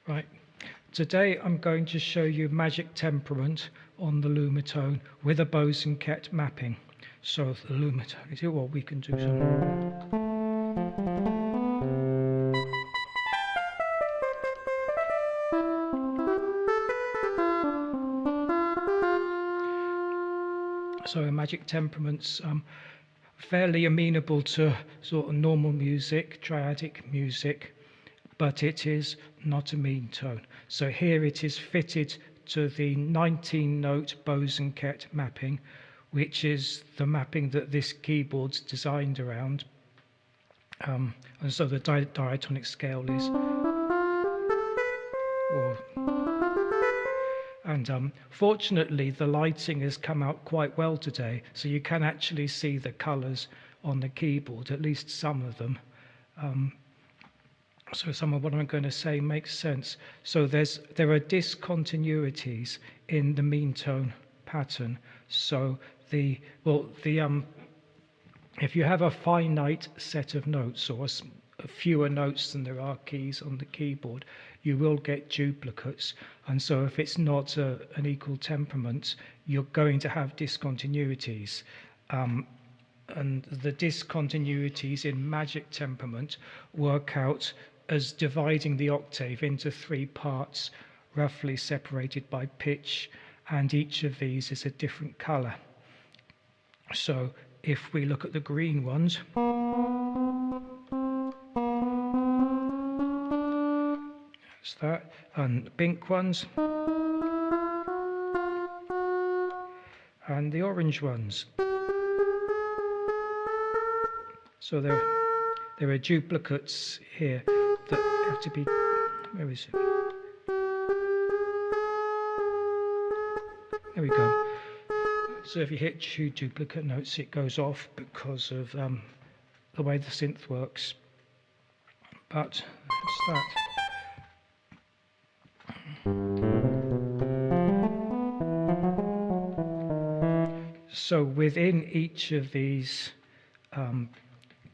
Right, today I'm going to show you magic temperament on the lumitone with a Bosenket mapping. So the lumitone is here, well, we can do some. So magic temperaments fairly amenable to sort of normal music, triadic music, but it is not a mean tone. So here it is fitted to the 19-note Bosenket mapping, which is the mapping that this keyboard's designed around. And so the Diatonic Scale is... fortunately, the lighting has come out quite well today, so you can actually see the colours on the keyboard, at least some of them. So some of what I'm going to say makes sense. So there are discontinuities in the mean tone pattern. So if you have a finite set of notes or fewer notes than there are keys on the keyboard, you will get duplicates. And so if it's not an equal temperament, you're going to have discontinuities. And the discontinuities in magic temperament work out as dividing the octave into 3 parts, roughly separated by pitch, and each of these is a different colour. So if we look at the green ones, that's that, and the pink ones, and the orange ones. So there are duplicates here that have to be, where is it? There we go. So if you hit 2 duplicate notes, it goes off because of the way the synth works. But that's that. So within each of these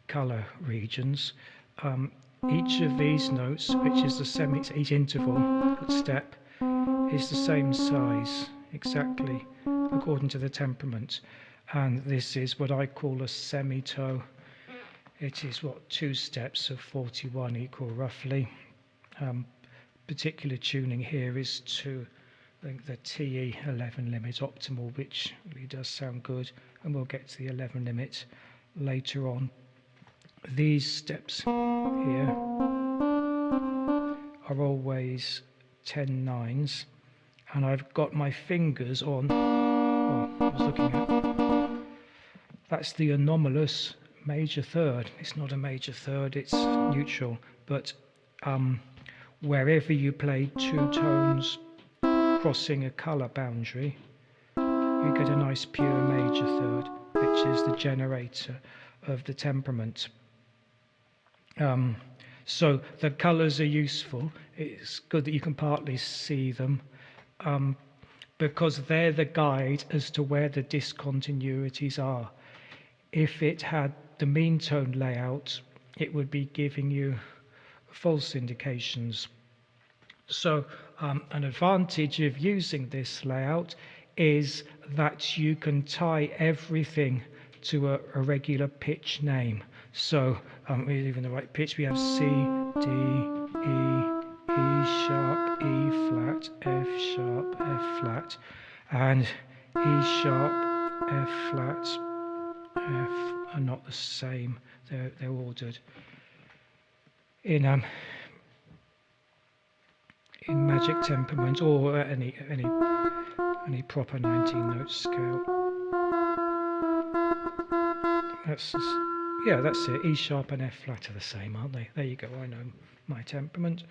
colour regions, each of these notes, which is each interval step, is the same size exactly according to the temperament, and this is what I call a semitoe. It is what 2 steps of 41 equal roughly. Particular tuning here is to, I think, the TE 11 limit optimal, which really does sound good, and we'll get to the 11 limit later on. These steps here are always 10 nines, and I've got my fingers on, I was looking at, that's the anomalous major third. It's not a major third, it's neutral, but wherever you play 2 tones crossing a colour boundary, you get a nice pure major third, which is the generator of the temperament. So the colours are useful. It's good that you can partly see them because they're the guide as to where the discontinuities are. If it had the mean tone layout, it would be giving you false indications. So an advantage of using this layout is that you can tie everything to a regular pitch name. So even the right pitch, we have C, D, E, E sharp, E flat, F sharp, F flat, and E sharp, F flat, F are not the same. They're ordered in magic temperament or any proper 19-note scale. That's it. E sharp and F flat are the same, aren't they? There you go. I know my temperament.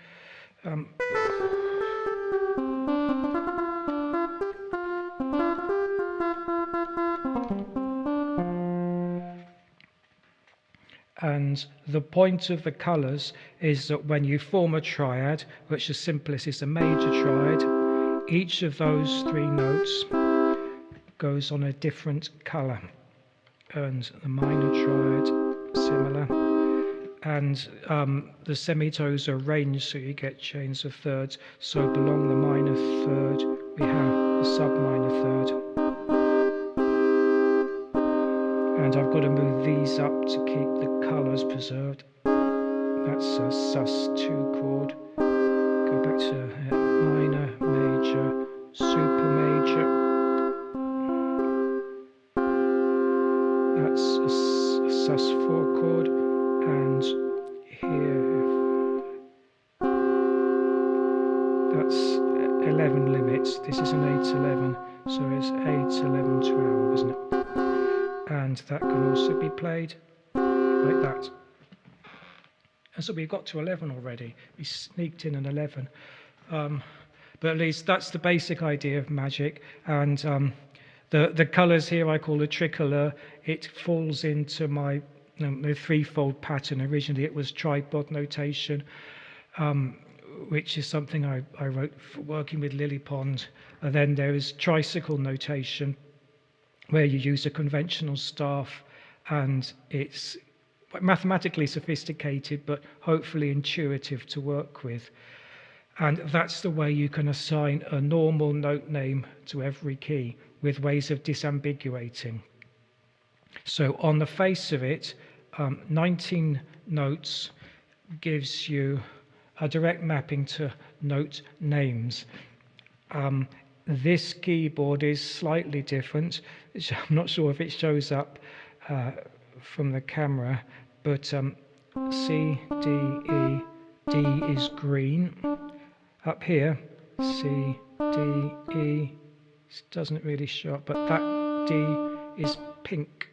And the point of the colours is that when you form a triad, which the simplest is a major triad, each of those 3 notes goes on a different colour. And the minor triad, similar. and the semitoes are arranged so you get chains of thirds. So below the minor third, we have the sub-minor third. And I've got to move these up to keep the colours preserved. That's a sus2 chord. Go back to minor, major, super major. That's a sus4 chord. And here, that's 11 limits. This is an 8-11, so it's 8-11-12, isn't it? And that can also be played like that. And so we've got to 11 already. We sneaked in an 11. But at least that's the basic idea of magic. And the colours here I call the tricolour. It falls into my the threefold pattern. Originally it was tripod notation, which is something I wrote for working with Lily Pond. And then there is tricycle notation, where you use a conventional staff, and it's mathematically sophisticated, but hopefully intuitive to work with. And that's the way you can assign a normal note name to every key, with ways of disambiguating. So on the face of it, 19 notes gives you a direct mapping to note names. This keyboard is slightly different. I'm not sure if it shows up from the camera, but C, D, E, D is green. Up here, C, D, E, it doesn't really show up, but that D is pink,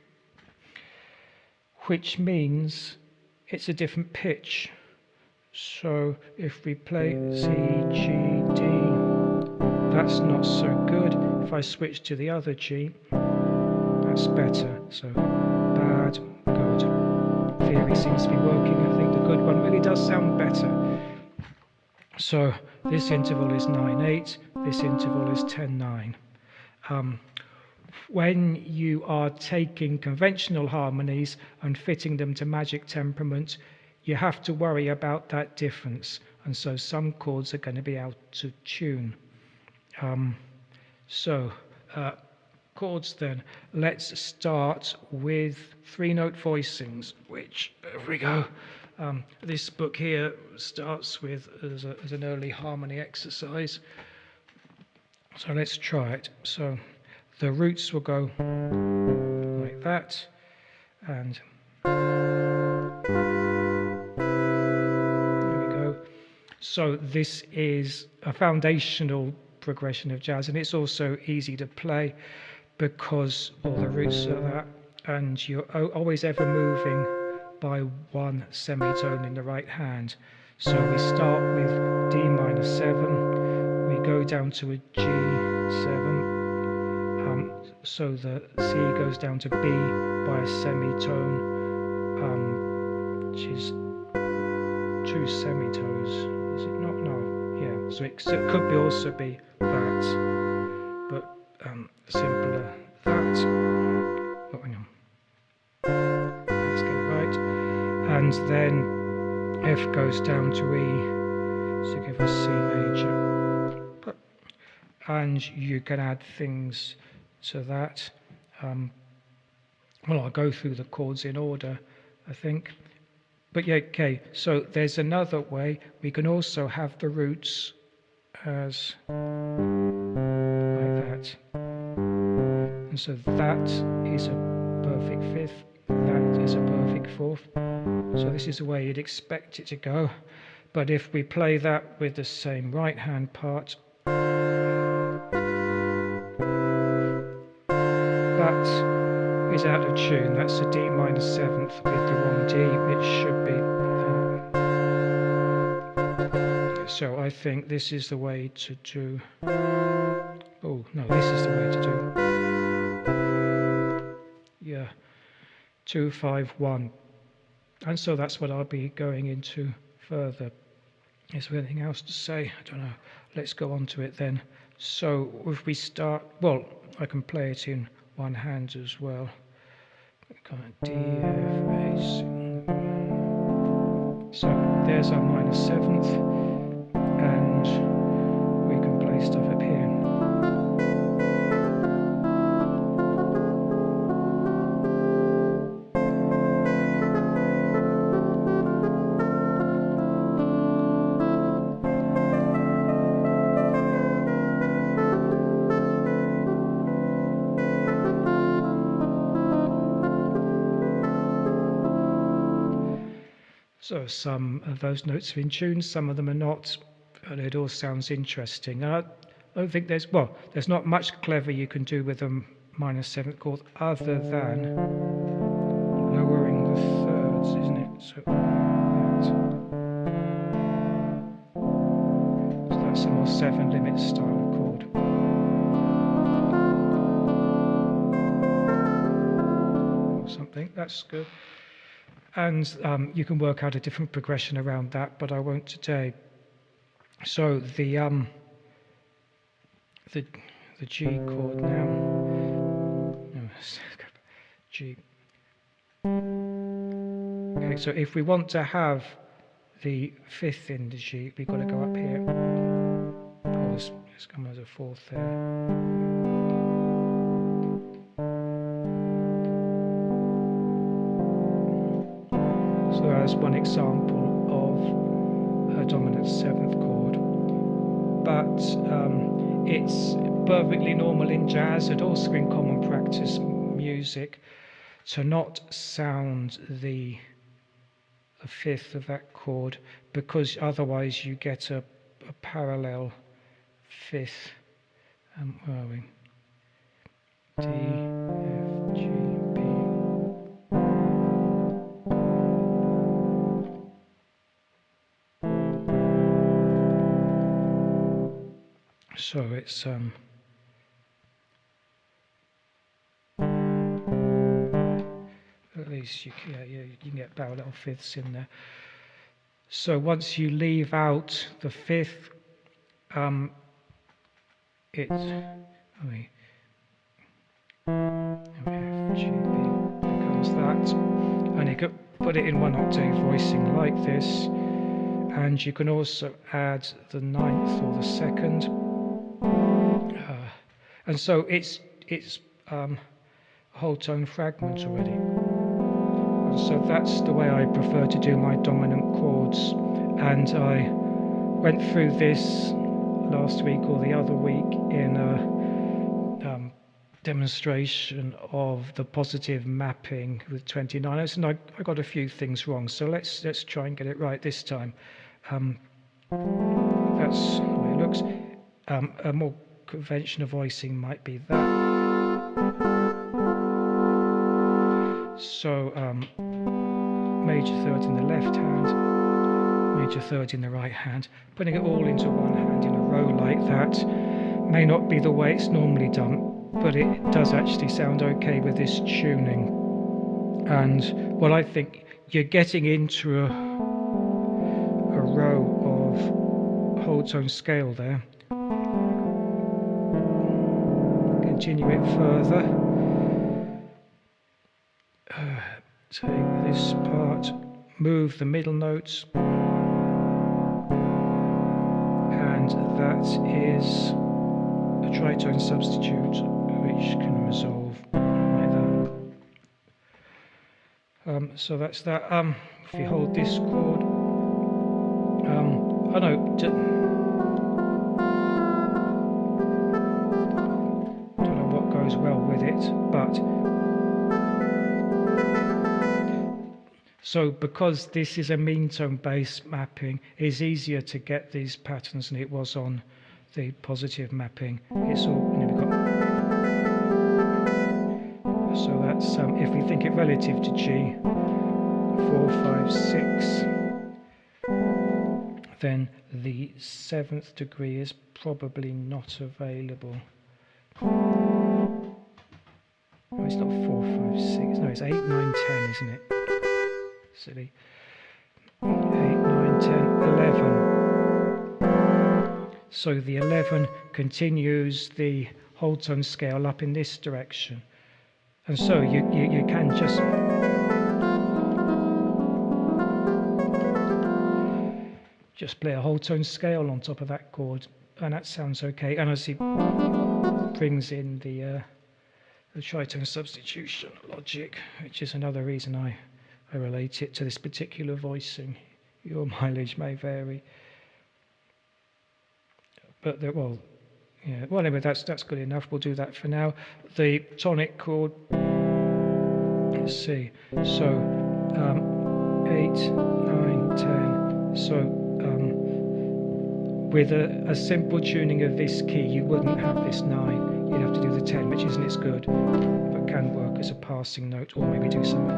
which means it's a different pitch. So if we play C, G, D, that's not so good. If I switch to the other G, that's better. So bad, good. Theory seems to be working. I think the good one really does sound better. So this interval is 9-8, this interval is 10-9. When you are taking conventional harmonies and fitting them to magic temperament, you have to worry about that difference. And so some chords are going to be out of tune. Chords then. Let's start with 3-note voicings, which, here we go. This book here starts with as an early harmony exercise. So let's try it. So the roots will go like that, and there we go. So this is a foundational progression of jazz, and it's also easy to play because all the roots are that, and you're always ever moving by one semitone in the right hand. So we start with D minor 7, we go down to a G7, so the C goes down to B by a semitone, which is 2 semitoes, is it not? No, yeah, so it could also be that, but simpler that. Oh, hang on. Let's get it right. And then F goes down to E, so give us C major. And you can add things to that. Well, I'll go through the chords in order, I think. But yeah, okay, so there's another way. We can also have the roots as like that. And so that is a perfect fifth, that is a perfect fourth. So this is the way you'd expect it to go. But if we play that with the same right hand part, that is out of tune. That's a D minor 7th with the wrong D. It should be that. So I think this is the way to do. Oh no, this is the way to do. Yeah, 2, 5, 1. And so that's what I'll be going into further. Is there anything else to say? I don't know. Let's go on to it then. So if we start, well, I can play it in one hand as well. Kind of D, F, A, C. there's our minor seventh, and we can play stuff up here. So some of those notes are in tune, some of them are not, and it all sounds interesting. I don't think there's not much clever you can do with a minor seventh chord other than lowering the thirds, isn't it? So that's a more 7-limit style chord. Or something, that's good. And you can work out a different progression around that, but I won't today. So the G chord now. No, G. Okay, so if we want to have the fifth in the G, we've got to go up here. Oh, let's come as a fourth there. So that's one example of a dominant seventh chord, but it's perfectly normal in jazz and also in common practice music to not sound the fifth of that chord, because otherwise you get a parallel fifth. Where are we? D, F, G, B. So it's at least you can get parallel fifths in there. So once you leave out the fifth, it's F, G, B becomes that, and you could put it in one octave voicing like this, and you can also add the ninth or the second. And so it's a whole tone fragment already. And so that's the way I prefer to do my dominant chords. And I went through this last week or the other week in a demonstration of the positive mapping with 29 notes, and I got a few things wrong. So let's try and get it right this time. That's the way it looks. A more conventional voicing might be that. So major third in the left hand, major third in the right hand, putting it all into one hand in a row like that may not be the way it's normally done, but it does actually sound okay with this tuning. And well, I think you're getting into a row of whole tone scale there. Continue it further. Take this part, move the middle notes, and that is a tritone substitute which can resolve like that. So that's that. If you hold this chord, I don't know what goes well with it, but so because this is a mean tone based mapping, it's easier to get these patterns than it was on the positive mapping. It's all, we've got, so that's if we think it relative to G, 4, 5, 6, then the 7th degree is probably not available. Oh, it's not 4, 5, 6. No, it's 8, 9, 10, isn't it? Silly. 8, 9, 10, 11. So the 11 continues the whole tone scale up in this direction. And so you can just just play a whole tone scale on top of that chord, and that sounds okay. And as he brings in the tritone substitution logic, which is another reason I relate it to this particular voicing. Your mileage may vary, but well, yeah. Well, anyway, that's good enough. We'll do that for now. The tonic chord. Let's see. So 8, 9, 10. So with a simple tuning of this key, you wouldn't have this 9. You'd have to do the 10, which isn't as good, but can work as a passing note, or maybe do something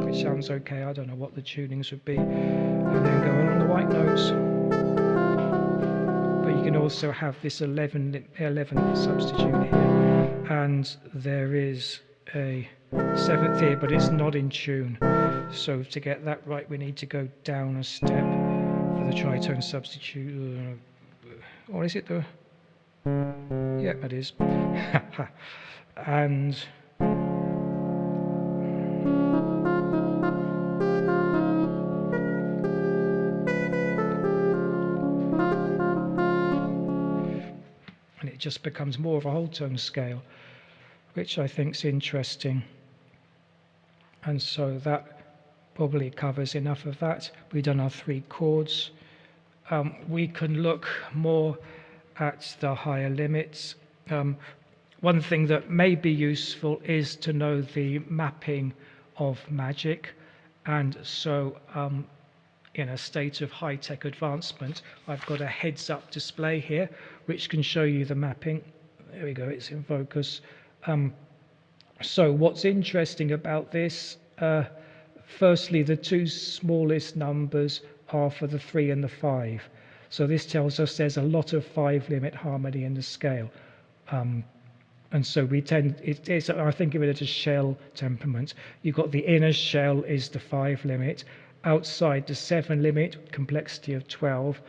which sounds okay. I don't know what the tunings would be, and then go on the white notes. But you can also have this 11 substitute here, and there is a 7th here, but it's not in tune. So to get that right, we need to go down a step for the tritone substitute. Or is it the? Yeah, it is. And it just becomes more of a whole tone scale, which I think is interesting. And so that probably covers enough of that. We've done our 3 chords. We can look more at the higher limits. One thing that may be useful is to know the mapping of magic. And so in a state of high-tech advancement, I've got a heads-up display here, which can show you the mapping. There we go, it's in focus. So what's interesting about this, firstly, the 2 smallest numbers are for the 3 and the 5. So this tells us there's a lot of 5-limit harmony in the scale. And so we I think of it as a shell temperament. You've got the inner shell is the 5-limit, outside the 7-limit, complexity of 12,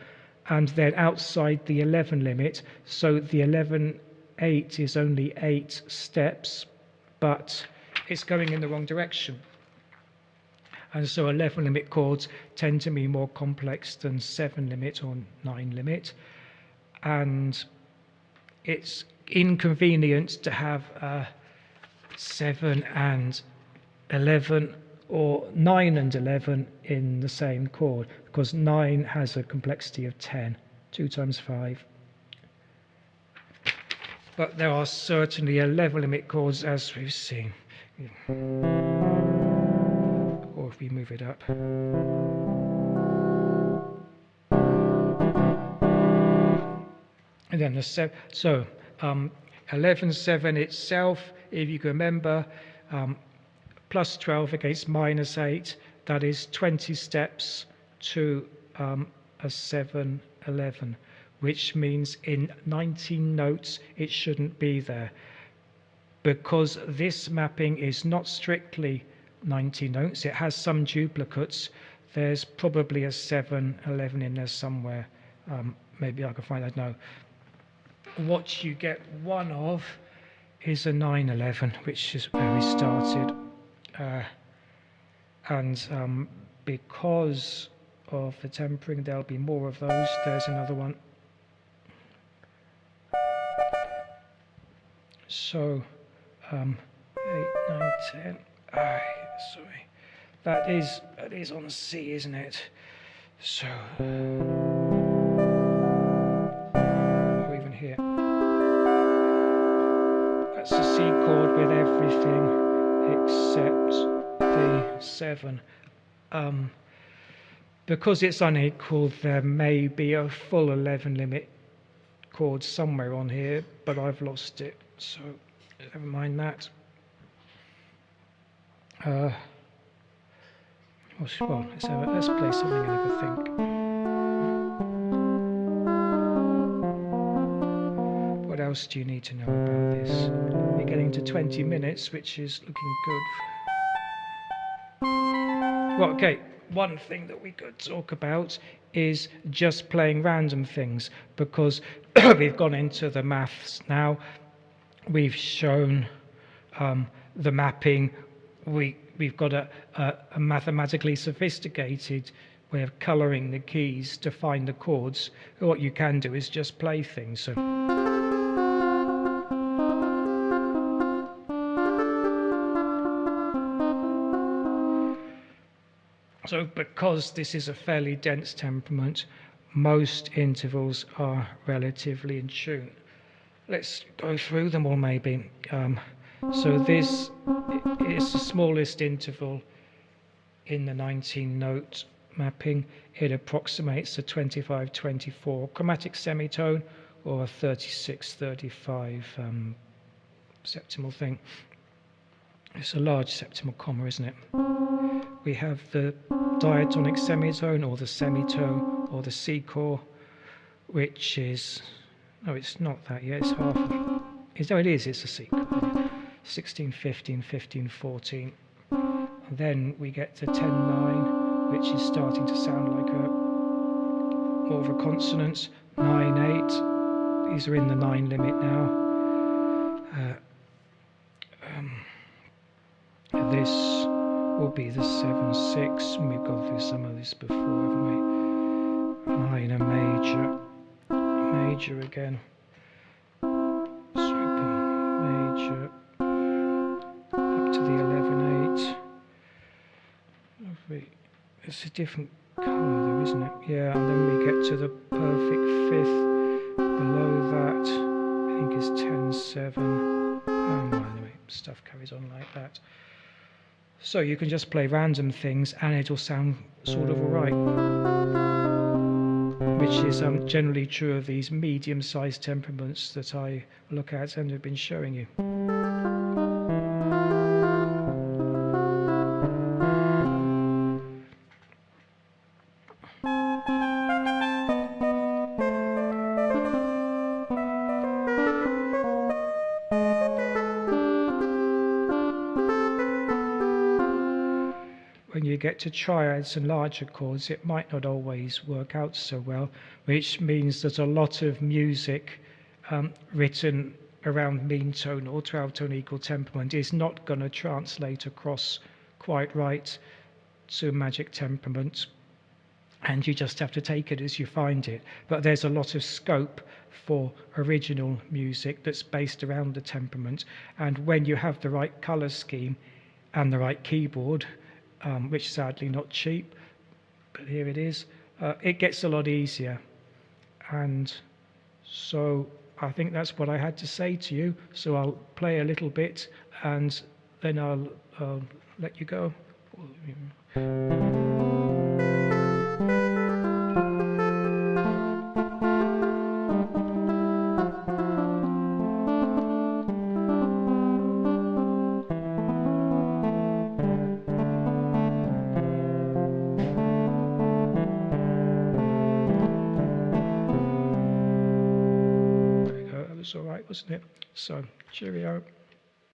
and then outside the 11-limit. So the 11/8 is only 8 steps, but it's going in the wrong direction. And so 11-limit chords tend to be more complex than 7-limit or 9-limit. And it's inconvenient to have 7 and 11 or 9 and 11 in the same chord, because 9 has a complexity of 10, 2 times 5. But there are certainly 11-limit chords, as we've seen. Or if we move it up. And then the 7, so 11/7 itself, if you can remember, plus 12 against minus 8, that is 20 steps to a 7/11, which means in 19 notes it shouldn't be there. Because this mapping is not strictly 90 notes, it has some duplicates. There's probably a 7/11 in there somewhere. Maybe I can find that. No. What you get one of is a 9/11, which is where we started. And because of the tempering, there'll be more of those. There's another one. So 8, 9, 10. Sorry, that is on C, isn't it? So, or even here. That's a C chord with everything except the 7. Because it's unequal, there may be a full 11-limit chord somewhere on here, but I've lost it, so never mind that. Well, let's play something and have a think. What else do you need to know about this? We're getting to 20 minutes, which is looking good. Well, okay, one thing that we could talk about is just playing random things, because we've gone into the maths now. We've shown the mapping. We we've got a mathematically sophisticated way of colouring the keys to find the chords. What you can do is just play things. So because this is a fairly dense temperament, most intervals are relatively in tune. Let's go through them all maybe. So this is the smallest interval in the 19-note mapping. It approximates a 25-24 chromatic semitone or a 36-35 septimal thing. It's a large septimal comma, isn't it? We have the diatonic semitone or the semitoe or the C chord, which is, no, it's not that yet, it's half. No, it is, it's a C chord. 16, 15, 15, 14. And then we get to 10-9, which is starting to sound like more of a consonance. 9-8, these are in the 9 limit now. This will be the 7-6, and we've gone through some of this before, haven't we? Minor, major again, super major, up to the 11-8. It's a different colour though, isn't it? Yeah, and then we get to the perfect fifth. Below that, I think is 10-7. Well, anyway, stuff carries on like that. So you can just play random things and it'll sound sort of alright, which is generally true of these medium-sized temperaments that I look at and have been showing you. When you get to triads and larger chords, it might not always work out so well, which means that a lot of music written around mean tone or 12-tone equal temperament is not going to translate across quite right to magic temperament, and you just have to take it as you find it. But there's a lot of scope for original music that's based around the temperament, and when you have the right colour scheme and the right keyboard, which is sadly not cheap, but here it is, it gets a lot easier. And so I think that's what I had to say to you. So I'll play a little bit and then I'll let you go. All right, wasn't it? So, cheerio.